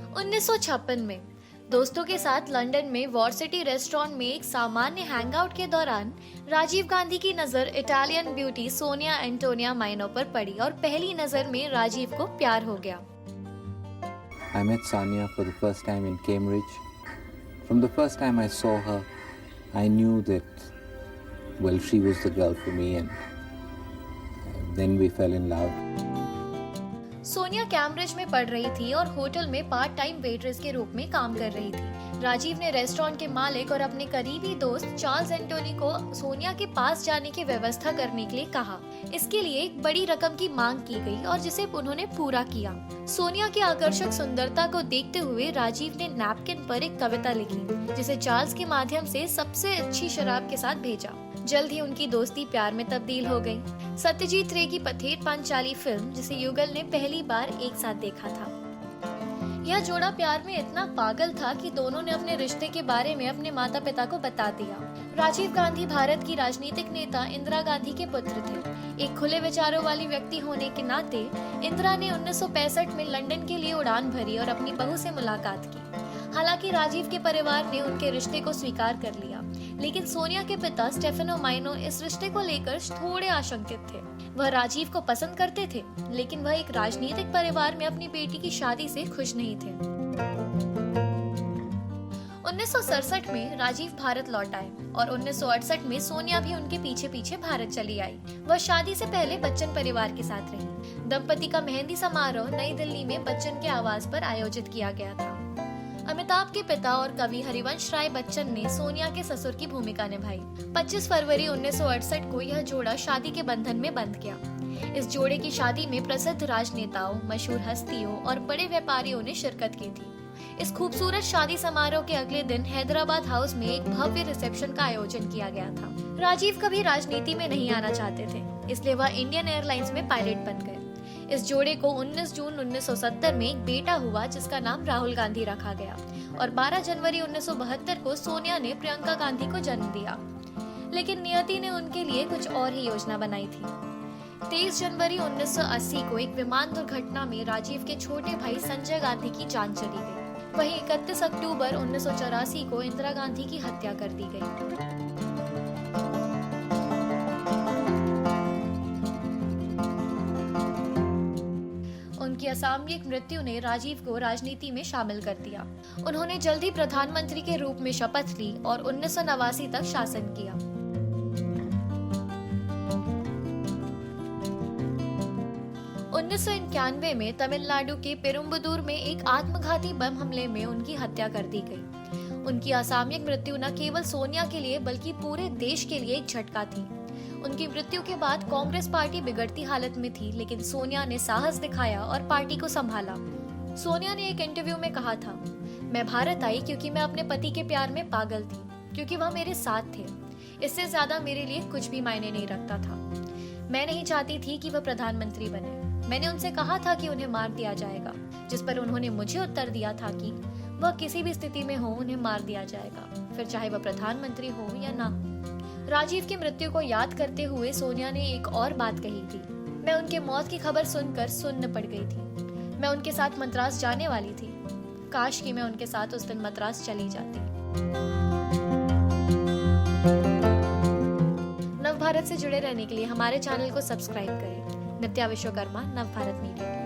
1956 में दोस्तों के साथ लंदन में वॉर सिटी रेस्टोरेंट में एक सामान्य हैंगआउट के दौरान राजीव गांधी की नजर इटालियन ब्यूटी सोनिया एंटोनिया माइनो पर पड़ी और पहली नजर में राजीव को प्यार हो गया। I met Sonia for the first time in Cambridge. From the first time I saw her, I knew that, well, she was the girl for me, and then we fell in love. Sonia Cambridge में पढ़ रही थी और hotel में part time waitress के रूप में काम कर रही थी। राजीव ने रेस्टोरेंट के मालिक और अपने करीबी दोस्त चार्ल्स एंटोनी को सोनिया के पास जाने की व्यवस्था करने के लिए कहा। इसके लिए एक बड़ी रकम की मांग की गई और जिसे उन्होंने पूरा किया। सोनिया की आकर्षक सुंदरता को देखते हुए राजीव ने नैपकिन पर एक कविता लिखी, जिसे चार्ल्स के माध्यम से सबसे अच्छी शराब के साथ भेजा। जल्द ही उनकी दोस्ती प्यार में तब्दील हो गई। सत्यजीत रे की पथेर पांचाली फिल्म, जिसे युगल ने पहली बार एक साथ देखा था। यह जोड़ा प्यार में इतना पागल था कि दोनों ने अपने रिश्ते के बारे में अपने माता पिता को बता दिया। राजीव गांधी भारत की राजनीतिक नेता इंदिरा गांधी के पुत्र थे। एक खुले विचारों वाली व्यक्ति होने के नाते इंदिरा ने 1965 में लंदन के लिए उड़ान भरी और अपनी बहू से मुलाकात की। हालांकि राजीव के परिवार ने उनके रिश्ते को स्वीकार कर लिया, लेकिन सोनिया के पिता स्टेफेनो माइनो इस रिश्ते को लेकर थोड़े आशंकित थे। वह राजीव को पसंद करते थे, लेकिन वह एक राजनीतिक परिवार में अपनी बेटी की शादी से खुश नहीं थे। 1967 में राजीव भारत लौट आए और 1968 में सोनिया भी उनके पीछे पीछे भारत चली आई। वह शादी से पहले बच्चन परिवार के साथ रही। दंपति का मेहंदी समारोह नई दिल्ली में बच्चन के आवास पर आयोजित किया गया था। अमिताभ के पिता और कवि हरिवंश राय बच्चन ने सोनिया के ससुर की भूमिका निभाई। 25 फरवरी 1968 को यह जोड़ा शादी के बंधन में बंध गया। इस जोड़े की शादी में प्रसिद्ध राजनेताओं, मशहूर हस्तियों और बड़े व्यापारियों ने शिरकत की थी। इस खूबसूरत शादी समारोह के अगले दिन हैदराबाद हाउस में एक भव्य रिसेप्शन का आयोजन किया गया था। राजीव कभी राजनीति में नहीं आना चाहते थे, इसलिए वह इंडियन एयरलाइंस में पायलट बन गए। इस जोड़े को 19 जून 1970 में एक बेटा हुआ, जिसका नाम राहुल गांधी रखा गया, और 12 जनवरी 1972 को सोनिया ने प्रियंका गांधी को जन्म दिया। लेकिन नियति ने उनके लिए कुछ और ही योजना बनाई थी। 23 जनवरी 1980 को एक विमान दुर्घटना में राजीव के छोटे भाई संजय गांधी की जान चली गई। वहीं 31 अक्टूबर 1984 को इंदिरा गांधी की हत्या कर दी गई। उनकी असामयिक मृत्यु ने राजीव को राजनीति में शामिल कर दिया। उन्होंने जल्द ही प्रधानमंत्री के रूप में शपथ ली और 1989 तक शासन किया। उन्नीस में तमिलनाडु के पेरुम्बदूर में एक आत्मघाती बम हमले में उनकी हत्या कर दी गई। उनकी असामयिक मृत्यु न केवल सोनिया के लिए बल्कि पूरे देश के लिए एक झटका थी। उनकी मृत्यु के बाद कांग्रेस पार्टी बिगड़ती हालत में थी, लेकिन सोनिया ने साहस दिखाया और पार्टी को संभाला। सोनिया ने एक इंटरव्यू में कहा था, मैं भारत आई क्योंकि मैं अपने पति के प्यार में पागल थी, क्योंकि वह मेरे साथ थे। इससे ज्यादा मेरे लिए कुछ भी मायने नहीं रखता था। मैं नहीं चाहती थी कि वह प्रधानमंत्री बने। मैंने उनसे कहा था कि उन्हें मार दिया जाएगा, जिस पर उन्होंने मुझे उत्तर दिया था कि वह किसी भी स्थिति में हो उन्हें मार दिया जाएगा, फिर चाहे वह प्रधानमंत्री हो या ना। राजीव की मृत्यु को याद करते हुए सोनिया ने एक और बात कही थी, मैं उनके मौत की खबर सुनकर सुन्न पड़ गई थी। मैं उनके साथ मद्रास जाने वाली थी। काश कि मैं उनके साथ उस दिन मद्रास चली जाती। नवभारत से जुड़े रहने के लिए हमारे चैनल को सब्सक्राइब करें। नित्या विश्वकर्मा, नवभारत मीडिया।